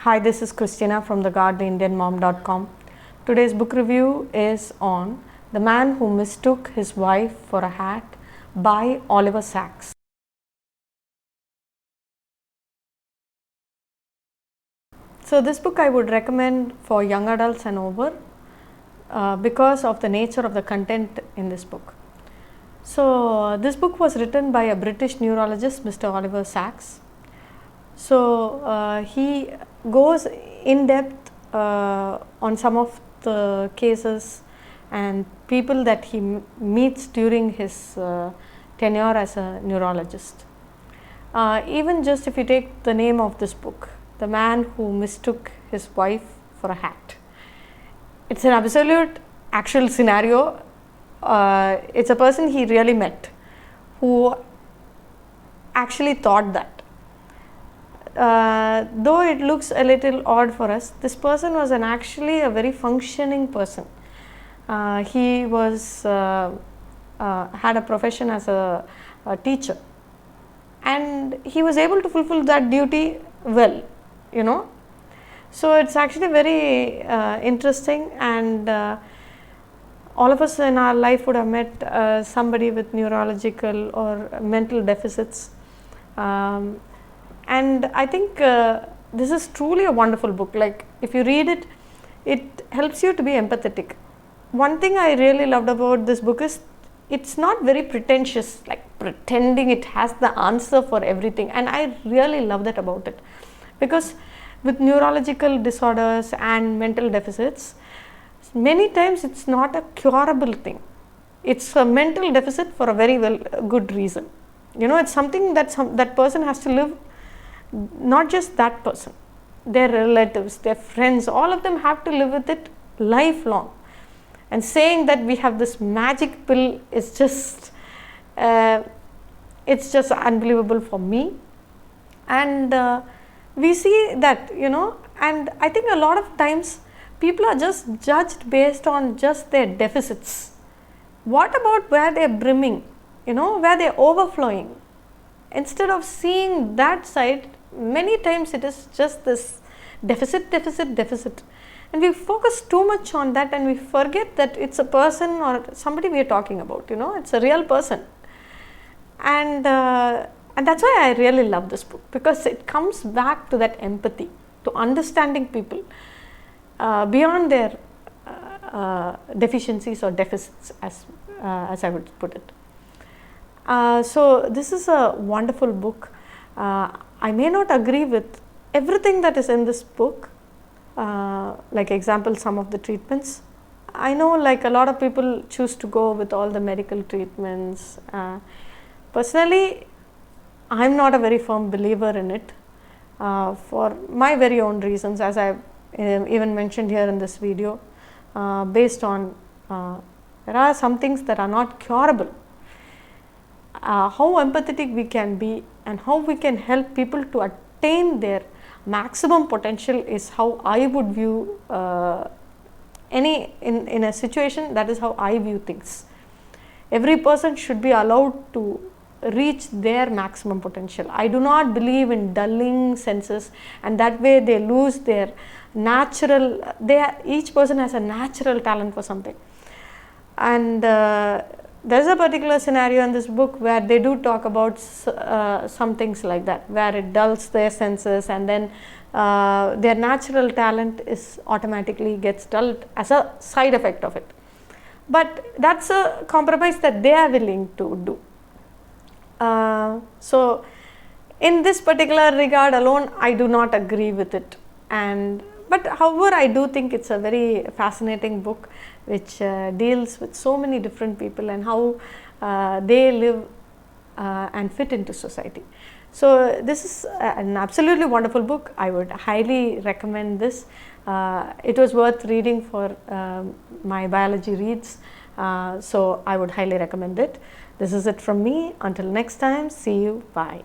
Hi, this is Christina from thegardenindianmom.com. Today's book review is on The Man Who Mistook His Wife for a Hat by Oliver Sacks. So this book I would recommend for young adults and over because of the nature of the content in this book. So this book was written by a British neurologist, Mr. Oliver Sacks. So he goes in depth on some of the cases and people that he meets during his tenure as a neurologist. Even just if you take the name of this book, The Man Who Mistook His Wife for a Hat. It's an absolute actual scenario. It's a person he really met who actually thought that. Though it looks a little odd for us, this person was actually a very functioning person. He was had a profession as a teacher, and he was able to fulfill that duty well, you know. So it's actually very interesting, and all of us in our life would have met somebody with neurological or mental deficits. And I think this is truly a wonderful book. Like, if you read it, it helps you to be empathetic. One thing I really loved about this book is it's not very pretentious, like pretending it has the answer for everything. And I really love that about it, because with neurological disorders and mental deficits, many times it's not a curable thing. It's a mental deficit for a very good reason. You know, it's something that that person has to live. Not just that person, their relatives, their friends, all of them have to live with it lifelong. And saying that we have this magic pill is just, it's just unbelievable for me. And we see that, you know, and I think a lot of times people are just judged based on just their deficits. What about where they're brimming, you know, where they're overflowing? Instead of seeing that side, many times it is just this deficit, and we focus too much on that, and we forget that it's a person or somebody we are talking about. You know, it's a real person, and that's why I really love this book, because it comes back to that empathy, to understanding people beyond their deficiencies or deficits, as I would put it. So this is a wonderful book. I may not agree with everything that is in this book, like example, some of the treatments. I know, like, a lot of people choose to go with all the medical treatments. Personally, I'm not a very firm believer in it for my very own reasons, as I even mentioned here in this video, based on there are some things that are not curable. How empathetic we can be and how we can help people to attain their maximum potential is how I would view in a situation. That is how I view things. Every person should be allowed to reach their maximum potential. I do not believe in dulling senses, and that way they lose their natural, each person has a natural talent for something. And there's a particular scenario in this book where they do talk about some things like that, where it dulls their senses, and then their natural talent is automatically gets dulled as a side effect of it. But that's a compromise that they are willing to do. So in this particular regard alone, I do not agree with it. But however, I do think it's a very fascinating book, which deals with so many different people and how they live and fit into society. So this is an absolutely wonderful book. I would highly recommend this. It was worth reading for my biology reads. So I would highly recommend it. This is it from me. Until next time, see you. Bye.